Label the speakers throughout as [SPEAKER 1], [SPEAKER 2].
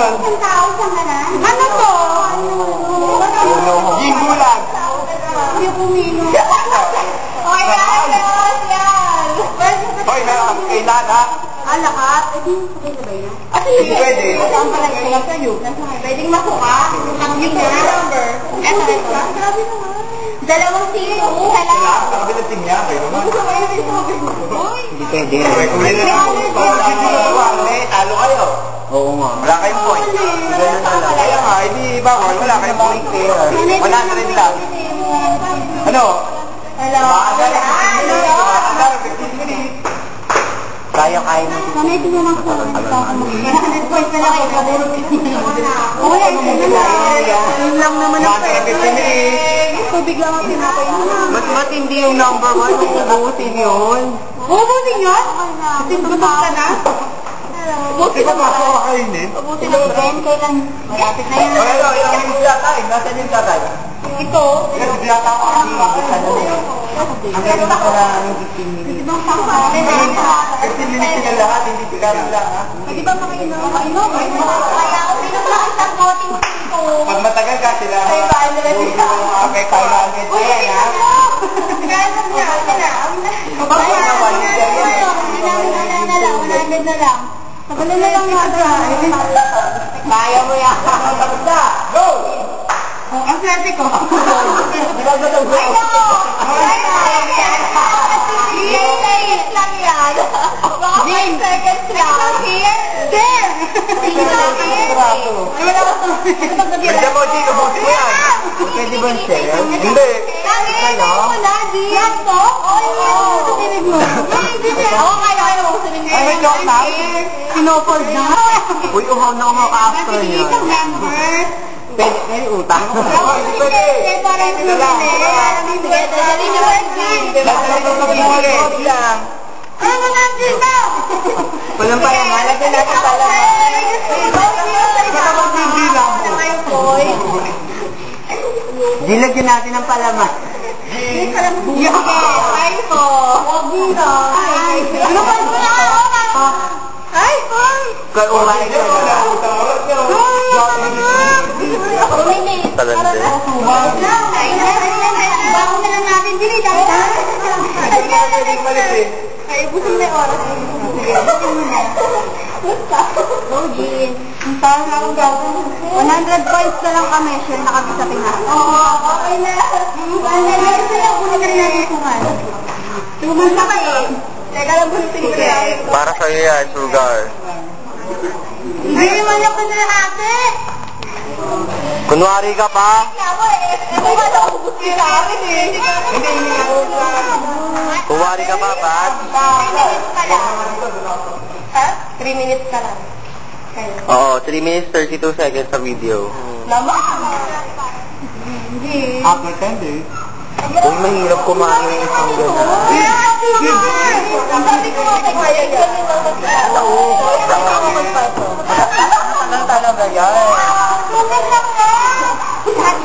[SPEAKER 1] yan?
[SPEAKER 2] Ano to?
[SPEAKER 1] Gingulag.
[SPEAKER 2] Hindi kumino. Hoy, ayos yan!
[SPEAKER 1] Hoy, kailan ha?
[SPEAKER 2] Lahat? Pwede ba yan?
[SPEAKER 1] Hindi pwede.
[SPEAKER 2] Saan pala kayo sa'yo? Pwedeng masuka? Ang number? Eto. Grabe naman. Dalawang sino? Isa lang.
[SPEAKER 1] Sa kabilang team niya, kayo naman.
[SPEAKER 3] Hindi pwede.
[SPEAKER 1] Talo kayo.
[SPEAKER 3] Oo nga.
[SPEAKER 1] Wala kayong point.
[SPEAKER 3] Ganun na lang.
[SPEAKER 1] Kaya nga, hindi ba? Wala kayong point. 100 lang. Ano?
[SPEAKER 2] Hello?
[SPEAKER 1] Maaga 15 minutes.
[SPEAKER 3] Kaya mo.
[SPEAKER 2] Sanay din naman ko. 100 points na lang kayo. Kaburo 15 minutes. Wala, isa na lang. Yun lang naman ang pwede.
[SPEAKER 1] 15 minutes.
[SPEAKER 2] Tubig lang ang pinapay mo.
[SPEAKER 3] Mas matindi yung number 1. Ubusin yun.
[SPEAKER 2] Ubusin yun? Kasi gutom ka na?
[SPEAKER 1] Buti na makakakainin.
[SPEAKER 2] Ubusin ang Ben. Kailan? Malapit na yan.
[SPEAKER 1] Ano, yung tatay. Nasaan yung tatay?
[SPEAKER 2] Ito.
[SPEAKER 1] Kasi dinata ko kasi.
[SPEAKER 3] Ang ganun ko na ang 15 minutes.
[SPEAKER 1] 15 minutes sila lahat, hindi sila lang ha.
[SPEAKER 2] Pwede ba makainom? Makainom? Kaya ako pinapalakit ang bote mo dito.
[SPEAKER 1] Pag matagal ka sila,
[SPEAKER 2] Ay, baan na lang sila.
[SPEAKER 1] okay, kaya agad
[SPEAKER 2] Uy,
[SPEAKER 1] yan ha.
[SPEAKER 2] Gano'n niya. Unahan na lang. Tagalan na lang natin.
[SPEAKER 3] Kaya mo yan.
[SPEAKER 1] Go!
[SPEAKER 2] Ang swerte ko.
[SPEAKER 1] Di ba sa tawag?
[SPEAKER 2] Ay, no! Ay, no! Lang yan. Baka 5 seconds lang. Here? There! Wala ko to.
[SPEAKER 1] Pwede mo, Gino, buti mo yan.
[SPEAKER 3] Pwede ba share?
[SPEAKER 1] Hindi.
[SPEAKER 2] Mo na, Gian to? Oo. Susinig mo. Oo, kaya mo. Susinig mo.
[SPEAKER 1] Ay, may joke na?
[SPEAKER 2] Pinofold na.
[SPEAKER 3] Uy, uhaw na uhaw ka after
[SPEAKER 2] Napili
[SPEAKER 3] yun.
[SPEAKER 2] sa member.
[SPEAKER 3] Pwede utang.
[SPEAKER 1] Pwede.
[SPEAKER 2] Parang suminig. Sige, dali nyo ba, Gian? Ano na, Gian ba?
[SPEAKER 3] Walang pa yung malagyan natin pala. Dilagyan natin ng palaman.
[SPEAKER 2] Ay po. Ano ba ito na? Ay po.
[SPEAKER 3] Kaya umain ka na. Talanda.
[SPEAKER 2] Bago na lang natin dili. Ay, busog na yung oras. Busog mo na. Go, Jean. Ang parang akong gagawin. 100 points na lang kami. Share na kami sa Pinas. Oo, okay na. Ano sila? Kunin na rin natin suman. Suman na kayo. Teka lang, bulitin ko na.
[SPEAKER 3] Para sa'yo yan, sugar.
[SPEAKER 2] Hindi naman ako na ate.
[SPEAKER 3] Kunwari ka pa?
[SPEAKER 2] Ako eh. Ako ba na ubus ko sa akin eh. Hindi.
[SPEAKER 3] Kunwari ka pa, Pat?
[SPEAKER 2] 3 minutes ka lang. Ha? 3 minutes ka lang.
[SPEAKER 3] Oo, 3 minutes 32 seconds sa video.
[SPEAKER 2] Lama? Hindi.
[SPEAKER 1] After 10 days.
[SPEAKER 3] Uy, mahirap kumain ng isang gano'n.
[SPEAKER 2] Sabi ko ako kaya yan.
[SPEAKER 1] Talaga yan.
[SPEAKER 2] Tubig lang na.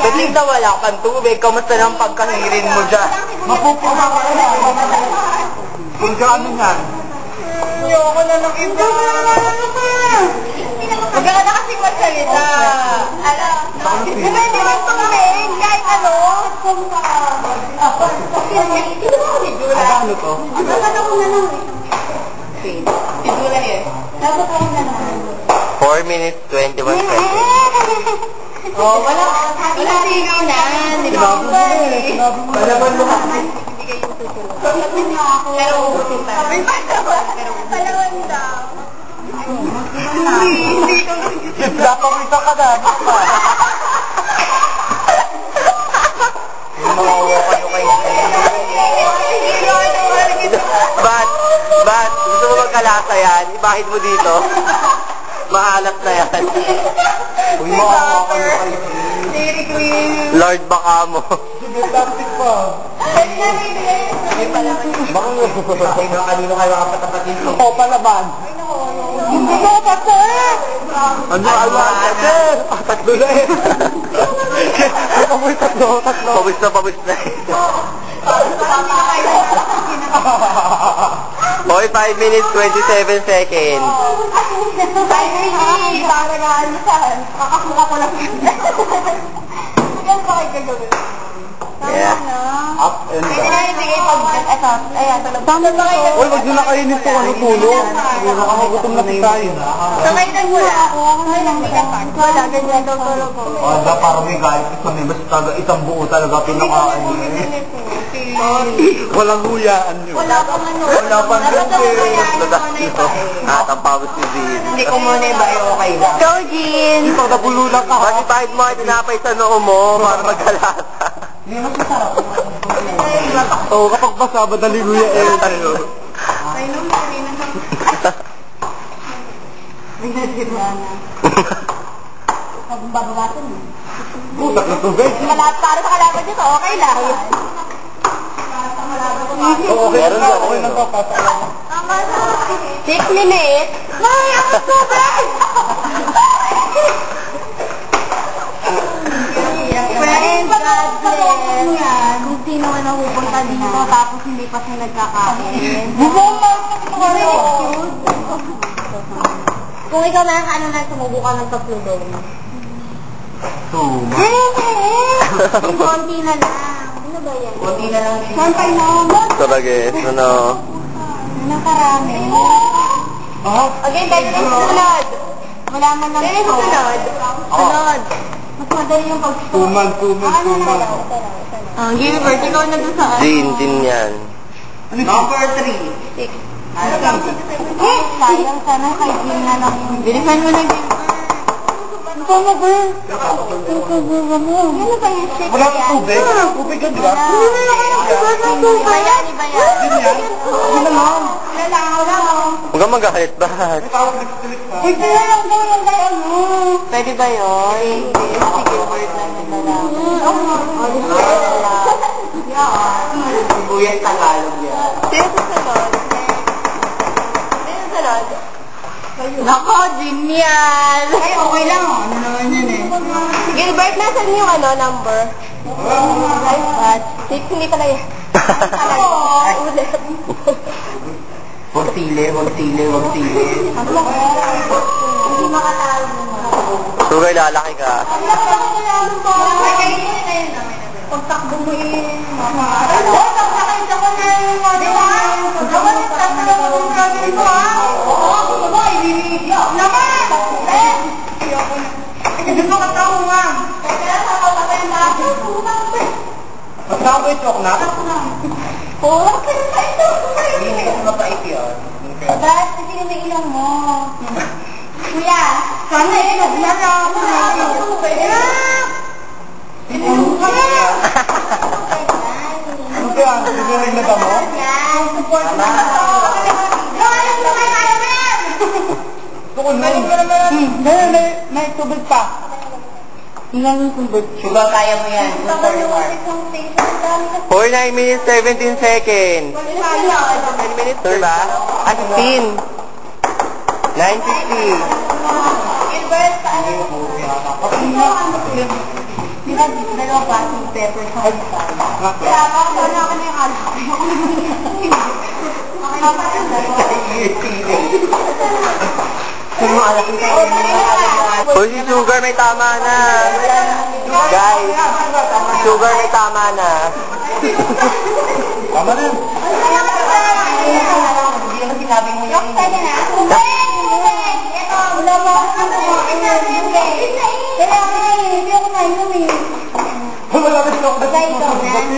[SPEAKER 3] Kasi na wala kang tubig, kamusta ng pagkahirin mo dyan?
[SPEAKER 1] Mapupuna ka na. Kung gaano yan.
[SPEAKER 2] Ayoko na ng iba. Maganda na kasi magsalita. Alam. Depende ba tumingin kahit ano?
[SPEAKER 1] Ano to?
[SPEAKER 2] Dapat ako na lang. Si Dula here. Dapat ako na lang.
[SPEAKER 3] 4 minutes 21 seconds.
[SPEAKER 2] Oh, wala tingin na.
[SPEAKER 1] Sinabi mo eh. Palaman mo kasi.
[SPEAKER 2] Pero ubusin pa. Palawan daw.
[SPEAKER 1] Napakita ka na.
[SPEAKER 3] Mawawa kayo kayo. Bat, gusto mo magkalasa yan? Ibahid mo dito. Maalat na yan.
[SPEAKER 1] Uy, mawawa kayo kayo.
[SPEAKER 2] Dairy Queen.
[SPEAKER 3] Lord, baka mo.
[SPEAKER 1] Sige, plastic pa. Baka nga. Kanino kayo kapatapatin ko? O, palaban.
[SPEAKER 2] Hindi ko kasi.
[SPEAKER 1] Ano, ate? Tatlo na eh. Tatlo.
[SPEAKER 3] Pabis na. Hoy, Hoy, 5 minutes, 27 seconds.
[SPEAKER 2] Ay, parang saan? Kakakula ko lang. Hanggang ba kayo gagawin?
[SPEAKER 3] Yeah.
[SPEAKER 1] Up and
[SPEAKER 2] Pwede
[SPEAKER 1] down.
[SPEAKER 2] na ibigay pag ito. Ayan, tulog. Tama ba kayo?
[SPEAKER 1] Uy, wag nyo na kainin po ano tulong. Nakakagutom na tayo.
[SPEAKER 2] Sakaitan mo na ako. Wala, ganyan daw tulog ko.
[SPEAKER 1] Wala, parang may galit sa may basta isang buo talaga pinakain nyo. Walang huyaan nyo.
[SPEAKER 2] Wala pang ano.
[SPEAKER 1] Wala pang
[SPEAKER 3] Tapos si Jean.
[SPEAKER 2] Hindi ko muna iba yung okay lang. Go, Jean!
[SPEAKER 1] Ikaw nabululang ka.
[SPEAKER 3] Kasi kahit mo ay tinapay sa noo mo para magkalata.
[SPEAKER 1] Hindi naman masarap. Oo, kapag basa, madaling huyaan tayo.
[SPEAKER 2] Ay, nung kanina na. Ay, nasira na. Bababasan mo.
[SPEAKER 1] Putak na tubig.
[SPEAKER 2] Para sa kalaban dito, okay lang.
[SPEAKER 1] Oo, okay lang. Okay lang to.
[SPEAKER 2] 6 minutes. Ay, ako tubig! Friends, God bless. Kung sino man napupunta dito tapos hindi pa siya nagkakain. Kung ikaw na ano na sumubo ka ng tatlo doon.
[SPEAKER 1] Tuma.
[SPEAKER 2] Konti na lang. Ano ba yan?
[SPEAKER 1] Konti na lang.
[SPEAKER 2] Santay mo.
[SPEAKER 3] Talaga, ano?
[SPEAKER 2] Nakarami. Okay, tayo na yung sunod. Wala man lang ito. Sunod. Sunod. Mas madali yung pag-sunod.
[SPEAKER 1] Tuman.
[SPEAKER 2] Gilbert, ikaw na doon sa
[SPEAKER 3] Jean yan.
[SPEAKER 1] Number 3.
[SPEAKER 2] 6. Sayang sana kay Jean na lang yung... Bilisan mo na, Gilbert. Ano ba mo, girl? Ano ba yung shake?
[SPEAKER 1] Wala pa tubig. Tubig ka, di ba?
[SPEAKER 2] Iba yan.
[SPEAKER 1] Hindi naman.
[SPEAKER 3] Huwag kang magalit ba?
[SPEAKER 2] Pwede na lang daw yung tayo mo. Pwede ba yun? Hindi. Si Gilbert lang yung
[SPEAKER 1] Buyang Tagalog yan.
[SPEAKER 2] Sino susunod? Sino susunod? Nako, genial! Ay, okay lang. Ano naman yun eh. Gilbert, nasan yung number? Life batch. 6, hindi pala yan. Ay, ulit.
[SPEAKER 1] Huwag sili.
[SPEAKER 2] Hindi makatalo mo.
[SPEAKER 3] Sugay, lalaki ka.
[SPEAKER 2] Pagtakbo mo pagtakbo ko na yung di ba? Pagtakbo mo gagawin ko ha? Oo, ba? Ibibigyo. Naman! Hindi mo katawa nga. Kaya sa kapatay yung baso.
[SPEAKER 1] Pagkakaw ba yung choknat?
[SPEAKER 2] Oo, kaya sa ito.
[SPEAKER 1] Hindi kasi mapait yun.
[SPEAKER 2] Dahil kasi may ilong mo. Kuya, sana ilong na lang.
[SPEAKER 1] Ano ba yan? Sinurin na ba mo?
[SPEAKER 2] Yan, support mo.
[SPEAKER 1] Tukon mo. May tubig pa. Ilan yung tubig? Diba kaya mo yan?
[SPEAKER 3] Hoy, 9 minutes, 17 seconds. 10 minutes, diba? 15. 9:50.
[SPEAKER 2] Gilbert, ano? Di ba dalawa ba yung pepper sa kaya ako na ako na yung alak.
[SPEAKER 3] Hoy, si Sugar may tama na. Guys, si Sugar may tama na.
[SPEAKER 1] Tama rin.
[SPEAKER 2] Hindi naman sinabi mo yun. Pwede na? Ito, wala mo ako na mo. Kaya hindi ako nainom eh.
[SPEAKER 1] Wala ka siya ako na.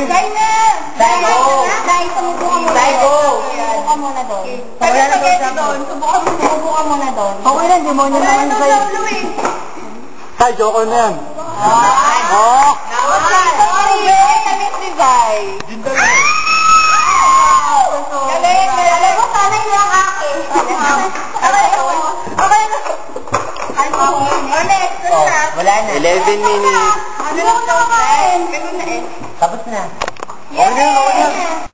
[SPEAKER 2] Dai na! Dai, sumubukan mo. Dai, go! Subukan mo na doon. Wala na doon. Subukan mo na doon.
[SPEAKER 1] Okay lang, demonyo naman sa'yo. Tay, joker na yan.
[SPEAKER 2] Oh! Sorry, na-miss ni Zay.
[SPEAKER 1] Jindal.
[SPEAKER 2] Galing, alam mo, sana yung lang akin. Okay na. Next,
[SPEAKER 1] Wala na.
[SPEAKER 3] 11 minutes.
[SPEAKER 2] ano lang ito?
[SPEAKER 1] Tapos na.
[SPEAKER 2] Yes!